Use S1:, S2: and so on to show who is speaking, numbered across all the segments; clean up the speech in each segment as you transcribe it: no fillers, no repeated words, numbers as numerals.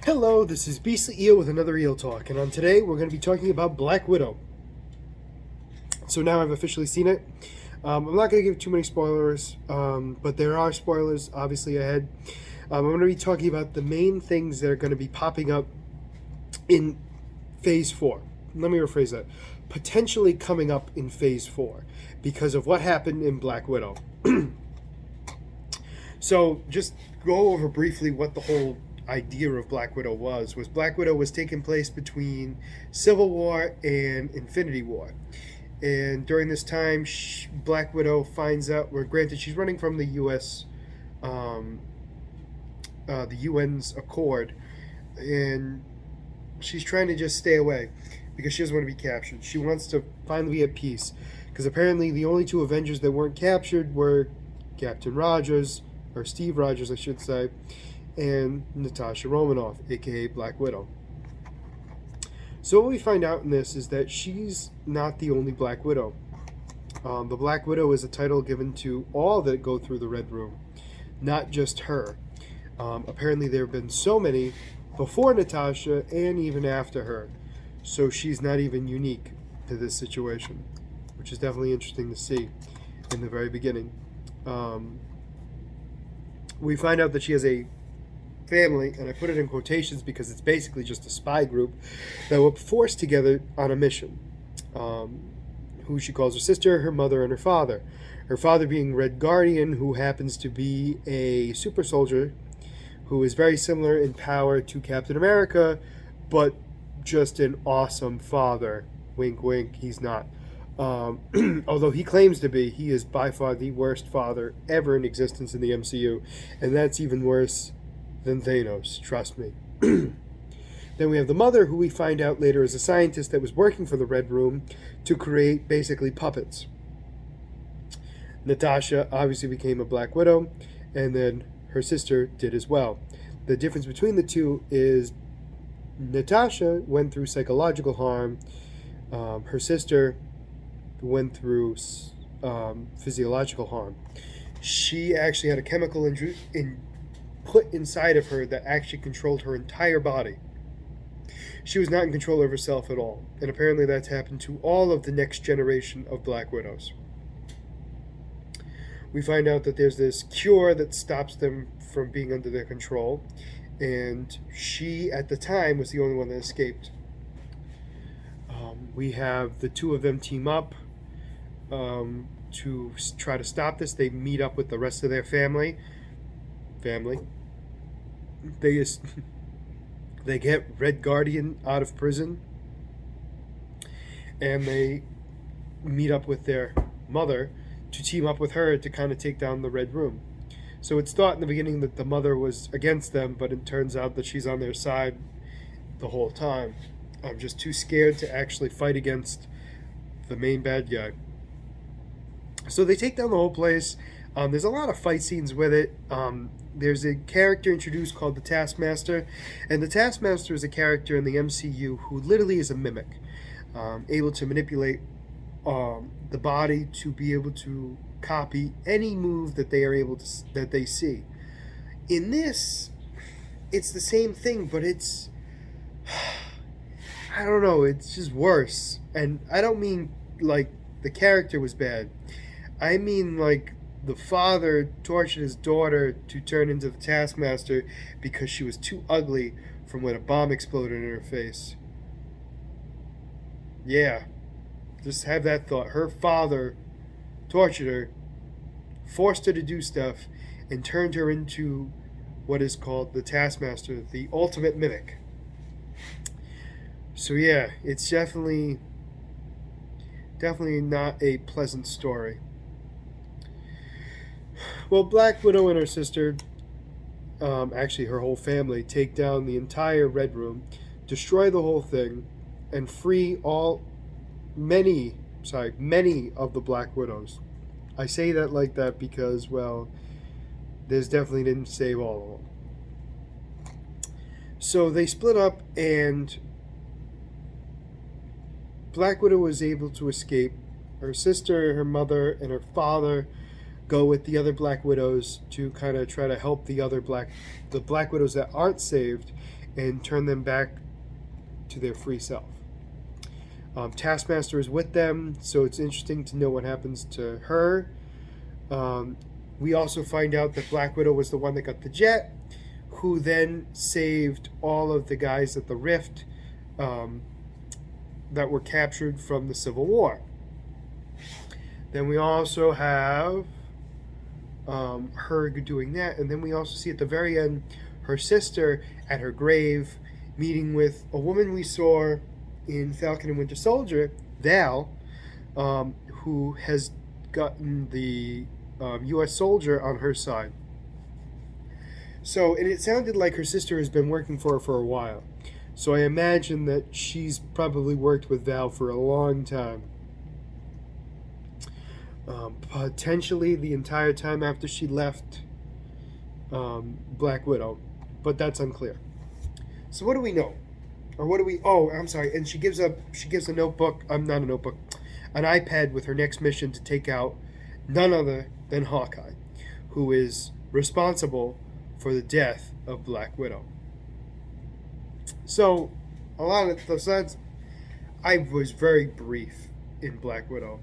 S1: Hello, this is Beastly Eel with another Eel Talk, and on today we're going to be talking about Black Widow. So now I've officially seen it. I'm not going to give too many spoilers, but there are spoilers obviously ahead. I'm going to be talking about the main things that are going to be popping up in Phase 4. Let me rephrase that. Potentially coming up in Phase 4 because of what happened in Black Widow. So just go over briefly what the whole idea of Black Widow was Black Widow was taking place between Civil War and Infinity War. And during this time, Black Widow finds out, well, granted, she's running from the U.S., the UN's Accord, and she's trying to just stay away because she doesn't want to be captured. She wants to finally be at peace because apparently the only two Avengers that weren't captured were Captain Rogers, or Steve Rogers, I should say, and Natasha Romanoff, aka Black Widow. So what we find out in this is that she's not the only Black Widow. The Black Widow is a title given to all that go through the Red Room, not just her. Apparently there have been so many before Natasha and even after her, so she's not even unique to this situation, which is definitely interesting to see in the very beginning. We find out that she has a family, and I put it in quotations because it's basically just a spy group that were forced together on a mission. Who she calls her sister, her mother, and her father. Her father being Red Guardian, who happens to be a super soldier who is very similar in power to Captain America, but just an awesome father. Wink, wink, he's not. Although he claims to be, he is by far the worst father ever in existence in the MCU, and that's even worse than Thanos, trust me. Then we have the mother, who we find out later is a scientist that was working for the Red Room to create basically puppets. Natasha obviously became a Black Widow, and then her sister did as well. The difference between the two is Natasha went through psychological harm. Her sister went through physiological harm. She actually had a chemical put inside of her that actually controlled her entire body. She was not in control of herself at all, and apparently that's happened to all of the next generation of Black Widows. We find out that there's this cure that stops them from being under their control, and she, at the time, was the only one that escaped. We have the two of them team up to try to stop this. They meet up with the rest of their family. They get Red Guardian out of prison, and they meet up with their mother to team up with her to kind of take down the Red Room. So it's thought in the beginning that the mother was against them, but it turns out that she's on their side the whole time. I'm just too scared to actually fight against the main bad guy. So they take down the whole place. There's a lot of fight scenes with it. There's a character introduced called the Taskmaster, and the Taskmaster is a character in the MCU who literally is a mimic, able to manipulate the body to be able to copy any move that they see. In this, it's the same thing, but it's I don't know, it's just worse. And I don't mean like the character was bad. I mean like the father tortured his daughter to turn into the Taskmaster because she was too ugly from when a bomb exploded in her face. Yeah, just have that thought. Her father tortured her, forced her to do stuff, and turned her into what is called the Taskmaster, the ultimate mimic. So yeah, it's definitely not a pleasant story. Well, Black Widow and her sister, actually her whole family, take down the entire Red Room, destroy the whole thing, and free many of the Black Widows. I say that like that because, well, there's definitely didn't save all of them. So they split up, and Black Widow was able to escape. Her sister, her mother, and her father go with the other Black Widows to kind of try to help the Black Widows that aren't saved and turn them back to their free self. Taskmaster is with them, so it's interesting to know what happens to her. We also find out that Black Widow was the one that got the jet, who then saved all of the guys at the Rift that were captured from the Civil War. Then we also have her doing that, and then we also see at the very end her sister at her grave meeting with a woman we saw in Falcon and Winter Soldier, Val, who has gotten the U.S. soldier on her side. So, and it sounded like her sister has been working for her for a while. So I imagine that she's probably worked with Val for a long time. Potentially the entire time after she left Black Widow. But that's unclear. So what do we know? Or what do we... Oh, I'm sorry. And she gives a notebook... not a notebook. An iPad with her next mission to take out none other than Hawkeye, who is responsible for the death of Black Widow. So, a lot of the sense, I was very brief in Black Widow.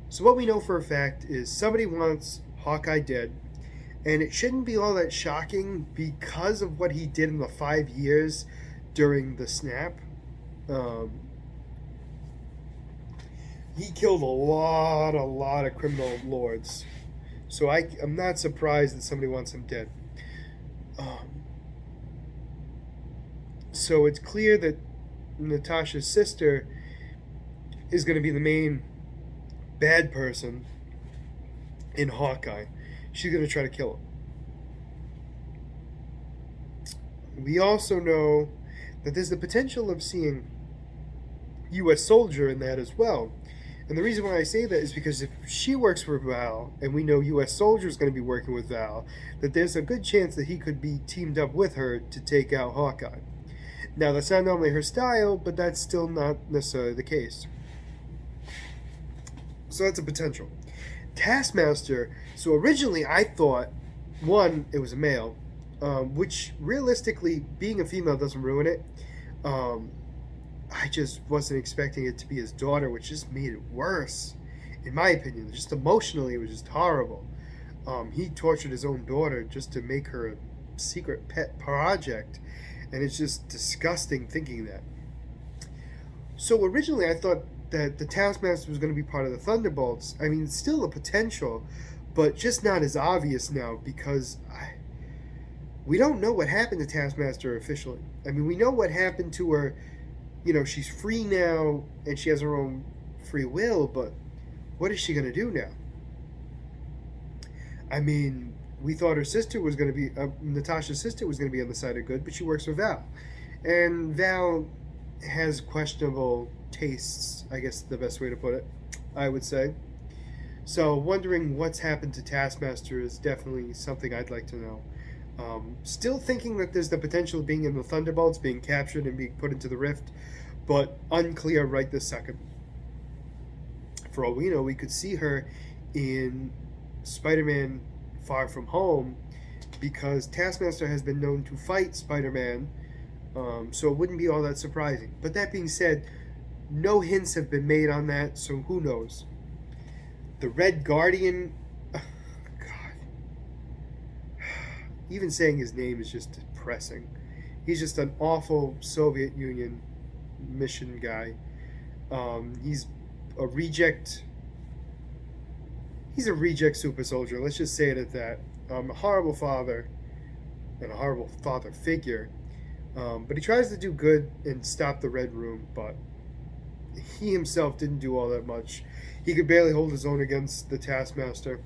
S1: So what we know for a fact is somebody wants Hawkeye dead, and it shouldn't be all that shocking because of what he did in the 5 years during the snap. He killed a lot of criminal lords. So I'm not surprised that somebody wants him dead. So it's clear that Natasha's sister is going to be the main bad person in Hawkeye. She's going to try to kill him. We also know that there's the potential of seeing U.S. Soldier in that as well. And the reason why I say that is because if she works for Val, and we know U.S. Soldier is going to be working with Val, that there's a good chance that he could be teamed up with her to take out Hawkeye. Now, that's not normally her style, but that's still not necessarily the case. So that's a potential. Taskmaster, so originally I thought, one, it was a male, which realistically, being a female doesn't ruin it. I just wasn't expecting it to be his daughter, which just made it worse, in my opinion. Just emotionally, it was just horrible. He tortured his own daughter just to make her a secret pet project, and it's just disgusting thinking that. So originally I thought that the Taskmaster was going to be part of the Thunderbolts. I mean, still a potential, but just not as obvious now because we don't know what happened to Taskmaster officially. I mean, we know what happened to her. You know, she's free now and she has her own free will, but what is she going to do now? I mean, we thought her sister was going to be, Natasha's sister was going to be on the side of good, but she works for Val. And Val has questionable tastes, I guess the best way to put it, I would say. So wondering what's happened to Taskmaster is definitely something I'd like to know. Still thinking that there's the potential of being in the Thunderbolts, being captured and being put into the Rift, but unclear right this second. For all we know, we could see her in Spider-Man Far From Home because Taskmaster has been known to fight Spider-Man, so it wouldn't be all that surprising. But that being said, no hints have been made on that, so who knows? The Red Guardian... Even saying his name is just depressing. He's just an awful Soviet Union mission guy. He's a reject. He's a reject super soldier. Let's just say it at that. A horrible father and a horrible father figure. But he tries to do good and stop the Red Room, but he himself didn't do all that much. He could barely hold his own against the Taskmaster.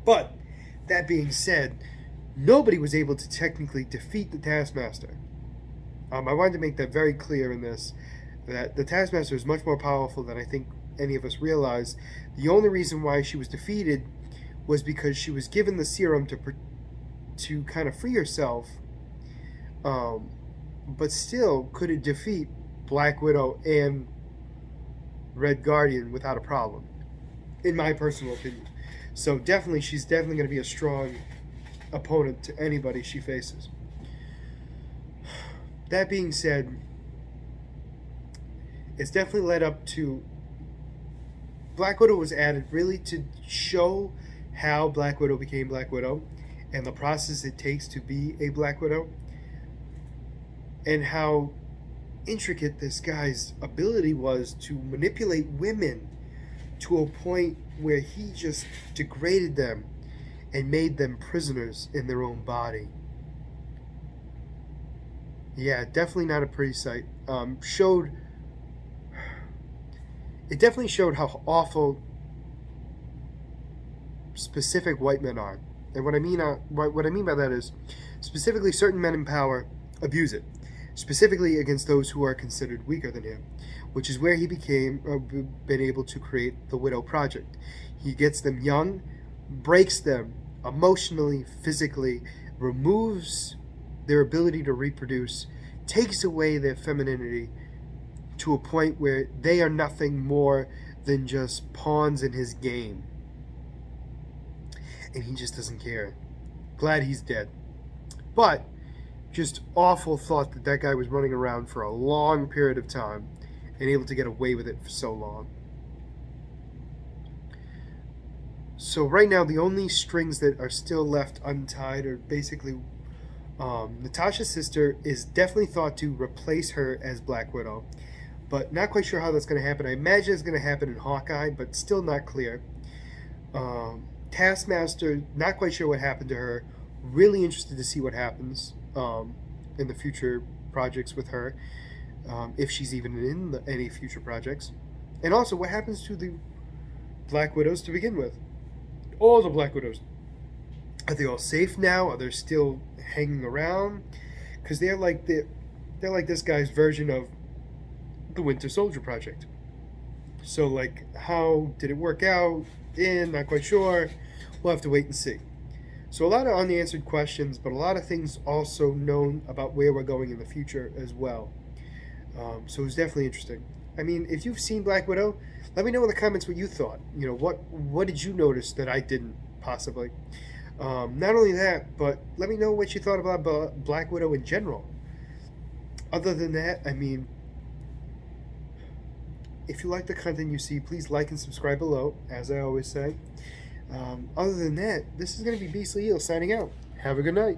S1: But that being said, nobody was able to technically defeat the Taskmaster. I wanted to make that very clear in this, that the Taskmaster is much more powerful than I think any of us realize. The only reason why she was defeated was because she was given the serum to kind of free herself, but still couldn't defeat Black Widow and Red Guardian without a problem, in my personal opinion. So definitely, she's definitely going to be a strong opponent to anybody she faces. That being said, it's definitely led up to Black Widow was added really to show how Black Widow became Black Widow and the process it takes to be a Black Widow, and how intricate this guy's ability was to manipulate women to a point where he just degraded them and made them prisoners in their own body. Yeah, definitely not a pretty sight. It definitely showed how awful specific white men are. And what I mean by that is, specifically certain men in power abuse it, specifically against those who are considered weaker than him, which is where he been able to create the Widow Project. He gets them young, breaks them emotionally, physically, removes their ability to reproduce, takes away their femininity to a point where they are nothing more than just pawns in his game. And he just doesn't care. Glad he's dead. But just awful thought that that guy was running around for a long period of time and able to get away with it for so long. So right now, the only strings that are still left untied are basically Natasha's sister is definitely thought to replace her as Black Widow, but not quite sure how that's going to happen. I imagine it's going to happen in Hawkeye, but still not clear. Taskmaster, not quite sure what happened to her. Really interested to see what happens in the future projects with her, if she's even in any future projects. And also, what happens to the Black Widows to begin with? All the Black Widows. Are they all safe now? Are they still hanging around? Because they're like this guy's version of the Winter Soldier Project. So, like, how did it work out? Not quite sure. We'll have to wait and see. So a lot of unanswered questions, but a lot of things also known about where we're going in the future as well. So it was definitely interesting. I mean, if you've seen Black Widow, let me know in the comments what you thought. You know, what did you notice that I didn't, possibly? Not only that, but let me know what you thought about Black Widow in general. Other than that, I mean, if you like the content you see, please like and subscribe below, as I always say. Other than that, this is going to be Beastly Eel signing out. Have a good night.